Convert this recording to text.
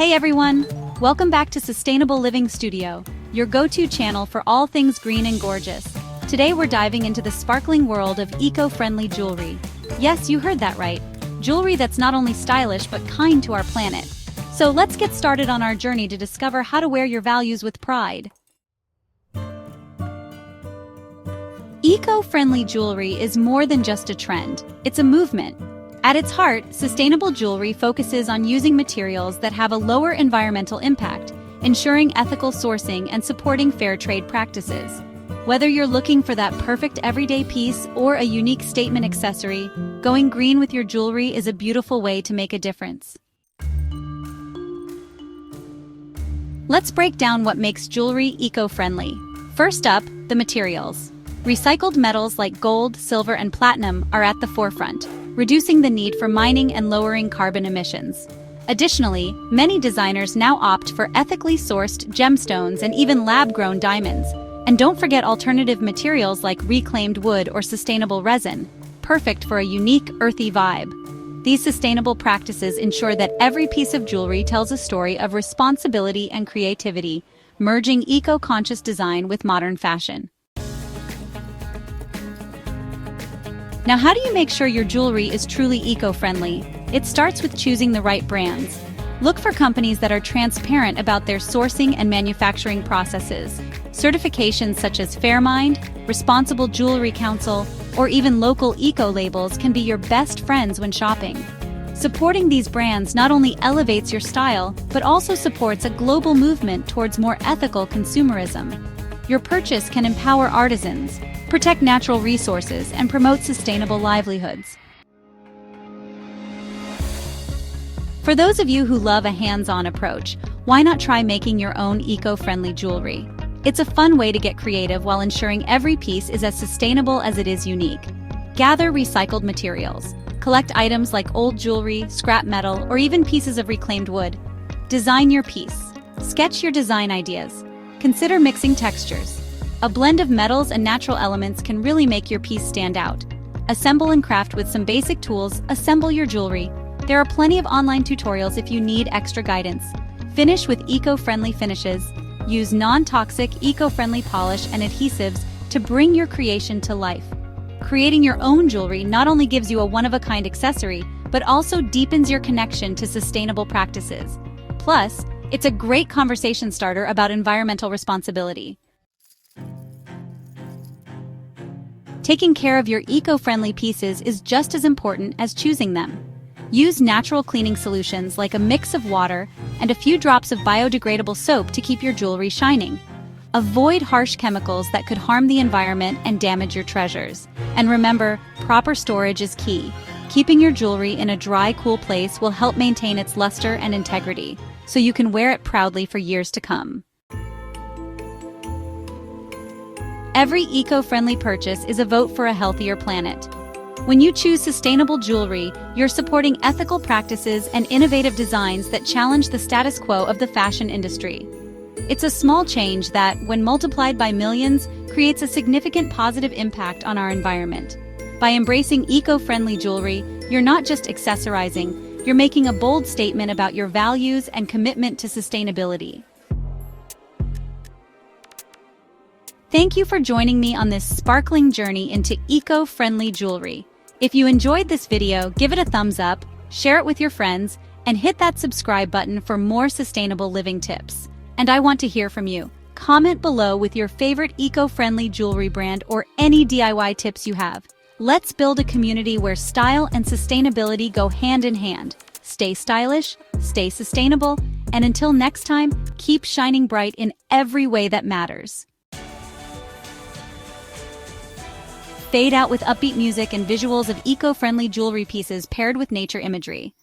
Hey everyone! Welcome back to Sustainable Living Studio, your go-to channel for all things green and gorgeous. Today we're diving into the sparkling world of eco-friendly jewelry. Yes, you heard that right. Jewelry that's not only stylish but kind to our planet. So let's get started on our journey to discover how to wear your values with pride. Eco-friendly jewelry is more than just a trend. It's a movement. At its heart, sustainable jewelry focuses on using materials that have a lower environmental impact, ensuring ethical sourcing and supporting fair trade practices. Whether you're looking for that perfect everyday piece or a unique statement accessory, going green with your jewelry is a beautiful way to make a difference. Let's break down what makes jewelry eco-friendly. First up, the materials. Recycled metals like gold, silver, and platinum are at the forefront, reducing the need for mining and lowering carbon emissions. Additionally, many designers now opt for ethically sourced gemstones and even lab-grown diamonds. And don't forget alternative materials like reclaimed wood or sustainable resin, perfect for a unique, earthy vibe. These sustainable practices ensure that every piece of jewelry tells a story of responsibility and creativity, merging eco-conscious design with modern fashion. Now, how do you make sure your jewelry is truly eco-friendly? It starts with choosing the right brands. Look for companies that are transparent about their sourcing and manufacturing processes. Certifications such as Fairmined, Responsible Jewelry Council, or even local eco-labels can be your best friends when shopping. Supporting these brands not only elevates your style, but also supports a global movement towards more ethical consumerism. Your purchase can empower artisans, protect natural resources, and promote sustainable livelihoods. For those of you who love a hands-on approach, why not try making your own eco-friendly jewelry? It's a fun way to get creative while ensuring every piece is as sustainable as it is unique. Gather recycled materials. Collect items like old jewelry, scrap metal, or even pieces of reclaimed wood. Design your piece. Sketch your design ideas. Consider mixing textures. A blend of metals and natural elements can really make your piece stand out. Assemble and craft with some basic tools. Assemble your jewelry. There are plenty of online tutorials if you need extra guidance. Finish with eco-friendly finishes. Use non-toxic, eco-friendly polish and adhesives to bring your creation to life. Creating your own jewelry not only gives you a one-of-a-kind accessory, but also deepens your connection to sustainable practices. Plus, it's a great conversation starter about environmental responsibility. Taking care of your eco-friendly pieces is just as important as choosing them. Use natural cleaning solutions like a mix of water and a few drops of biodegradable soap to keep your jewelry shining. Avoid harsh chemicals that could harm the environment and damage your treasures. And remember, proper storage is key. Keeping your jewelry in a dry, cool place will help maintain its luster and integrity, so you can wear it proudly for years to come. Every eco-friendly purchase is a vote for a healthier planet. When you choose sustainable jewelry, you're supporting ethical practices and innovative designs that challenge the status quo of the fashion industry. It's a small change that, when multiplied by millions, creates a significant positive impact on our environment. By embracing eco-friendly jewelry, you're not just accessorizing, you're making a bold statement about your values and commitment to sustainability. Thank you for joining me on this sparkling journey into eco-friendly jewelry. If you enjoyed this video, give it a thumbs up, share it with your friends, and hit that subscribe button for more sustainable living tips. And I want to hear from you. Comment below with your favorite eco-friendly jewelry brand or any DIY tips you have. Let's build a community where style and sustainability go hand in hand. Stay stylish, stay sustainable, and until next time, keep shining bright in every way that matters. Fade out with upbeat music and visuals of eco-friendly jewelry pieces paired with nature imagery.